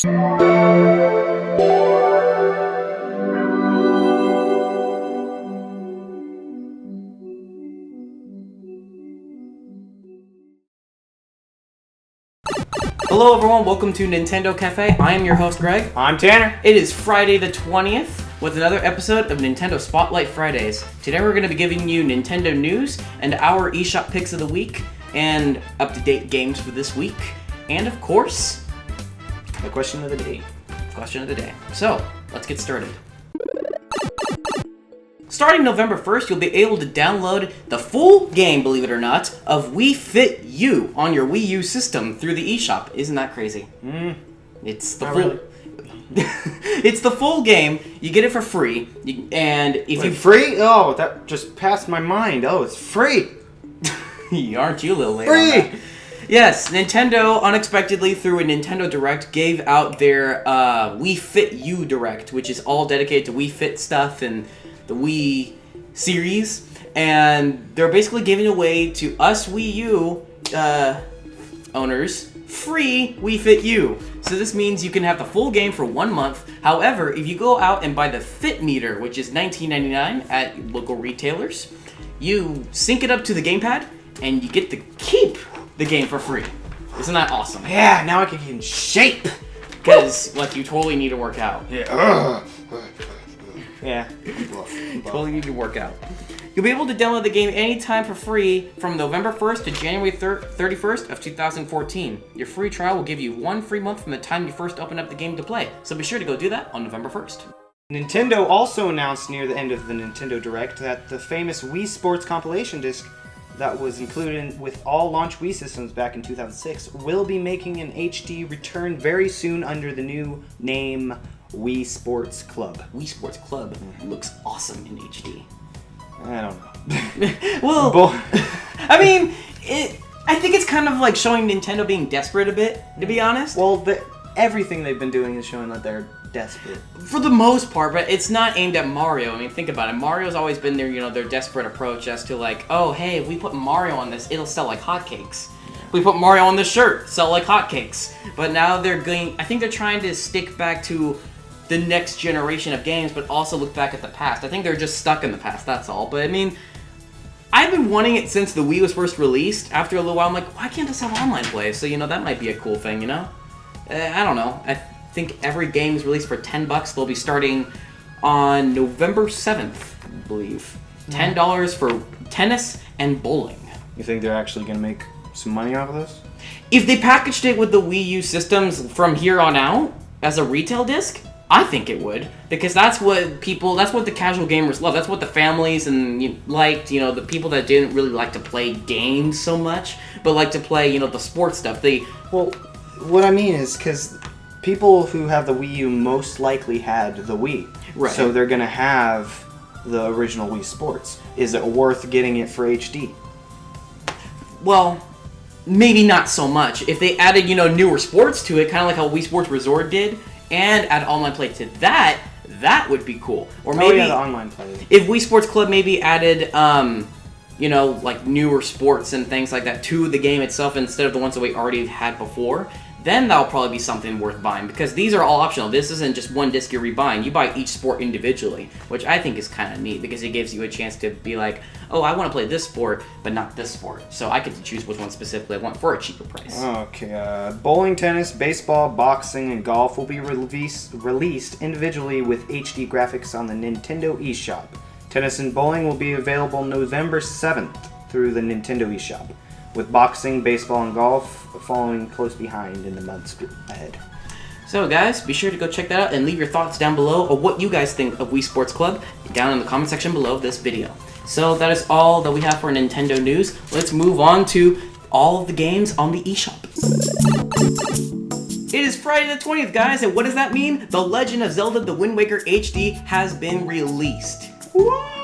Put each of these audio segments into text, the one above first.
Hello everyone, welcome to Nintendo Café. I am your host Greg. I'm Tanner. It is Friday the 20th with another episode of Nintendo Spotlight Fridays. Today we're going to be giving you Nintendo news and our eShop picks of the week and up-to-date games for this week. And of course, The question of the day. So, let's get started. Starting November 1st, you'll be able to download the full game, believe it or not, of Wii Fit U on your Wii U system through the eShop. Isn't that crazy? It's the full... Really. It's the full game. You get it for free. Free? Oh, that just passed my mind. Oh, it's free. Aren't you a little late Free! on that? Yes, Nintendo unexpectedly through a Nintendo Direct gave out their Wii Fit U Direct, which is all dedicated to Wii Fit stuff and the Wii series, and they're basically giving away to us Wii U owners free Wii Fit U. So this means you can have the full game for 1 month. However, if you go out and buy the Fit Meter, which is $19.99 at local retailers, you sync it up to the gamepad, and you get to keep the game for free. Isn't that awesome? Yeah, now I can get in shape. Because, you totally need to work out. Yeah. Yeah. Totally need to work out. You'll be able to download the game anytime for free from November 1st to January 31st of 2014. Your free trial will give you 1 free month from the time you first open up the game to play. So be sure to go do that on November 1st. Nintendo also announced near the end of the Nintendo Direct that the famous Wii Sports compilation disc that was included with all launch Wii systems back in 2006 will be making an HD return very soon under the new name Wii Sports Club. Wii Sports Club looks awesome in HD. I don't know. Well, I mean, I think it's kind of like showing Nintendo being desperate a bit, to be honest. Well, everything they've been doing is showing that they're desperate. For the most part, but it's not aimed at Mario. I mean, think about it. Mario's always been their desperate approach as to oh, hey, if we put Mario on this, it'll sell like hotcakes. If we put Mario on this shirt, sell like hotcakes. But now I think they're trying to stick back to the next generation of games, but also look back at the past. I think they're just stuck in the past, that's all. But I mean, I've been wanting it since the Wii was first released. After a little while, I'm like, why can't this have online play? So, that might be a cool thing, I don't know. I think every game is released for $10. They'll be starting on November 7th, I believe. $10 for tennis and bowling. You think they're actually going to make some money off of this? If they packaged it with the Wii U systems from here on out as a retail disc, I think it would, because that's what the casual gamers love. That's what the families liked, the people that didn't really like to play games so much, but like to play, the sports stuff. Well, what I mean is, because people who have the Wii U most likely had the Wii. Right. So they're going to have the original Wii Sports. Is it worth getting it for HD? Well, maybe not so much. If they added, newer sports to it, kind of like how Wii Sports Resort did, and add online play to that would be cool. Or maybe the online play. If Wii Sports Club maybe added, newer sports and things like that to the game itself instead of the ones that we already had before, then that'll probably be something worth buying, because these are all optional. This isn't just one disc you're rebuying. You buy each sport individually, which I think is kind of neat, because it gives you a chance to be like, oh, I want to play this sport, but not this sport. So I get to choose which one specifically I want for a cheaper price. Okay, bowling, tennis, baseball, boxing, and golf will be released individually with HD graphics on the Nintendo eShop. Tennis and bowling will be available November 7th through the Nintendo eShop, with boxing, baseball, and golf following close behind in the months ahead. So guys, be sure to go check that out and leave your thoughts down below of what you guys think of Wii Sports Club down in the comment section below this video. So that is all that we have for Nintendo news. Let's move on to all of the games on the eShop. It is Friday the 20th, guys, and what does that mean? The Legend of Zelda The Wind Waker HD has been released. Whoa!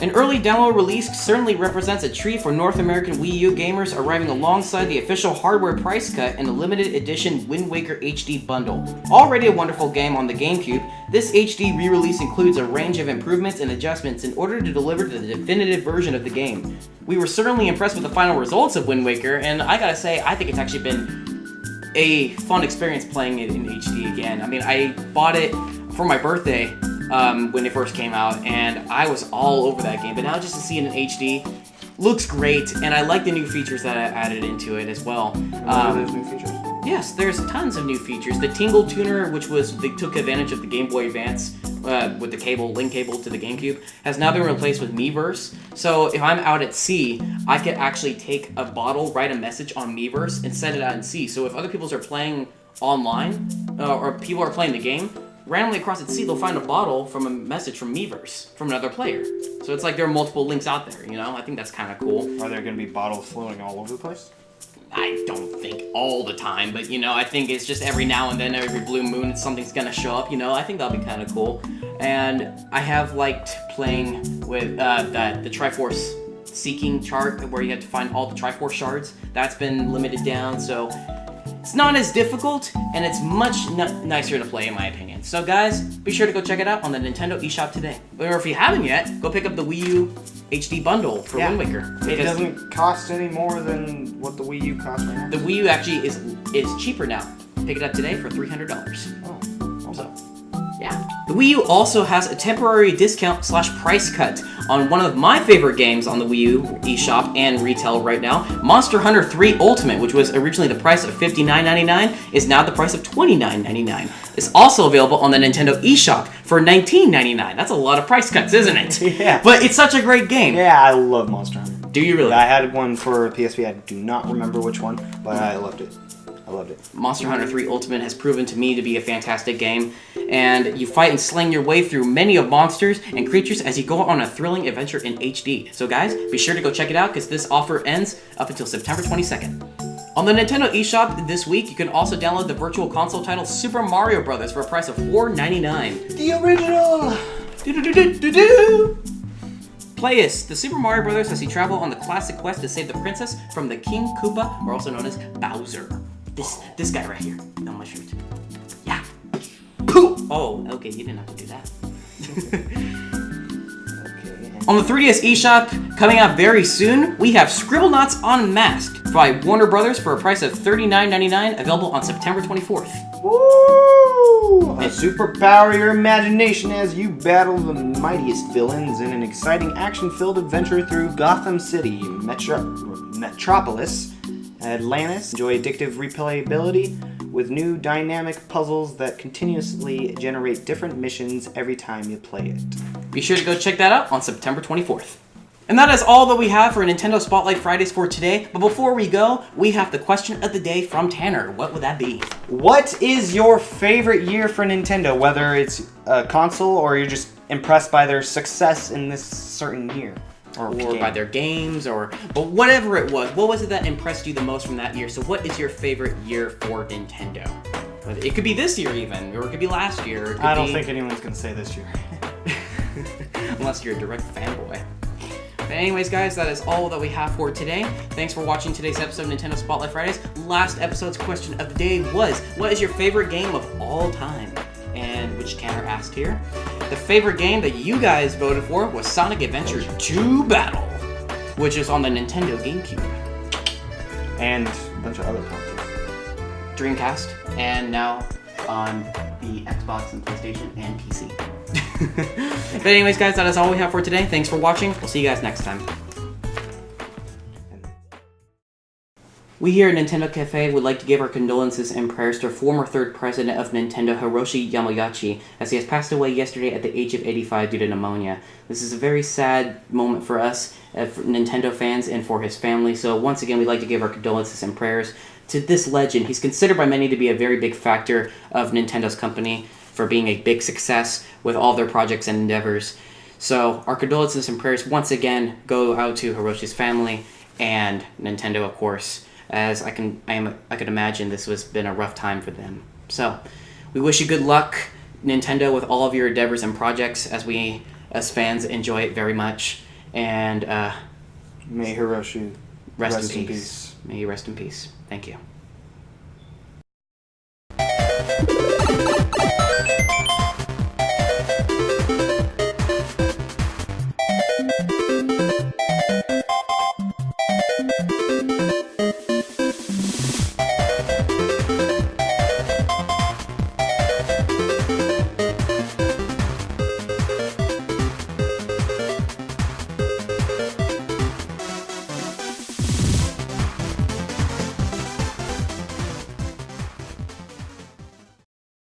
An early download release certainly represents a treat for North American Wii U gamers, arriving alongside the official hardware price cut and the limited edition Wind Waker HD bundle. Already a wonderful game on the GameCube, this HD re-release includes a range of improvements and adjustments in order to deliver the definitive version of the game. We were certainly impressed with the final results of Wind Waker, and I gotta say, I think it's actually been a fun experience playing it in HD again. I mean, I bought it for my birthday when it first came out, and I was all over that game. But now just to see it in HD, looks great, and I like the new features that I added into it as well. What are those new features? Yes, there's tons of new features. The Tingle Tuner, which they took advantage of the Game Boy Advance with the link cable to the GameCube, has now been replaced with Miiverse. So if I'm out at sea, I could actually take a bottle, write a message on Miiverse, and send it out at sea. So if other people are playing online, or people are playing the game, randomly across at sea, they'll find a bottle from a message from Miiverse, from another player. So it's like there are multiple links out there, you know? I think that's kind of cool. Are there going to be bottles floating all over the place? I don't think all the time, but, you know, I think it's just every now and then, every blue moon, something's going to show up, you know? I think that'll be kind of cool. And I have liked playing with the Triforce seeking chart, where you have to find all the Triforce shards. That's been limited down, so it's not as difficult, and it's much nicer to play, in my opinion. So, guys, be sure to go check it out on the Nintendo eShop today. Or if you haven't yet, go pick up the Wii U HD bundle for Wind Waker. It doesn't cost any more than what the Wii U costs right now. The Wii U actually is cheaper now. Pick it up today for $300. Oh, okay. So, yeah. The Wii U also has a temporary discount / price cut on one of my favorite games on the Wii U eShop and retail right now. Monster Hunter 3 Ultimate, which was originally the price of $59.99, is now the price of $29.99. It's also available on the Nintendo eShop for $19.99. That's a lot of price cuts, isn't it? Yeah. But it's such a great game. Yeah, I love Monster Hunter. Do you really? I had one for PSP. I do not remember which one, but I loved it. I loved it. Monster Hunter 3 Ultimate has proven to me to be a fantastic game, and you fight and sling your way through many of monsters and creatures as you go on a thrilling adventure in HD. So guys, be sure to go check it out, because this offer ends up until September 22nd. On the Nintendo eShop this week, you can also download the Virtual Console title Super Mario Bros. For a price of $4.99. The original! Do-do-do-do-do-do! Play as the Super Mario Bros. As you travel on the classic quest to save the princess from the King Koopa, or also known as Bowser. This guy right here on my shirt. Yeah. Pooh! Oh, okay, you didn't have to do that. On the 3DS eShop, coming out very soon, we have Scribblenauts Unmasked by Warner Brothers for a price of $39.99, available on September 24th. Woo! Superpower your imagination as you battle the mightiest villains in an exciting action-filled adventure through Gotham City, Metropolis, Atlantis. Enjoy addictive replayability with new dynamic puzzles that continuously generate different missions every time you play it. Be sure to go check that out on September 24th. And that is all that we have for Nintendo Spotlight Fridays for today. But before we go, we have the question of the day from Tanner. What would that be? What is your favorite year for Nintendo? Whether it's a console or you're just impressed by their success in this certain year. Or by their games, but whatever it was. What was it that impressed you the most from that year? So what is your favorite year for Nintendo? It could be this year even, or it could be last year. I don't think anyone's going to say this year. Unless you're a direct fanboy. But anyways, guys, that is all that we have for today. Thanks for watching today's episode of Nintendo Spotlight Fridays. Last episode's question of the day was, what is your favorite game of all time? And which Tanner asked here. The favorite game that you guys voted for was Sonic Adventure 2 Battle, which is on the Nintendo GameCube. And a bunch of other consoles. Dreamcast, and now on the Xbox and PlayStation and PC. But anyways, guys, that is all we have for today. Thanks for watching. We'll see you guys next time. We here at Nintendo Café would like to give our condolences and prayers to former third president of Nintendo, Hiroshi Yamauchi, as he has passed away yesterday at the age of 85 due to pneumonia. This is a very sad moment for us, for Nintendo fans, and for his family. So once again, we'd like to give our condolences and prayers to this legend. He's considered by many to be a very big factor of Nintendo's company, for being a big success with all their projects and endeavors. So our condolences and prayers once again go out to Hiroshi's family and Nintendo, of course, as I could imagine this has been a rough time for them. So we wish you good luck, Nintendo, with all of your endeavors and projects, as we as fans enjoy it very much. And may Hiroshi rest in peace. May he rest in peace. Thank you.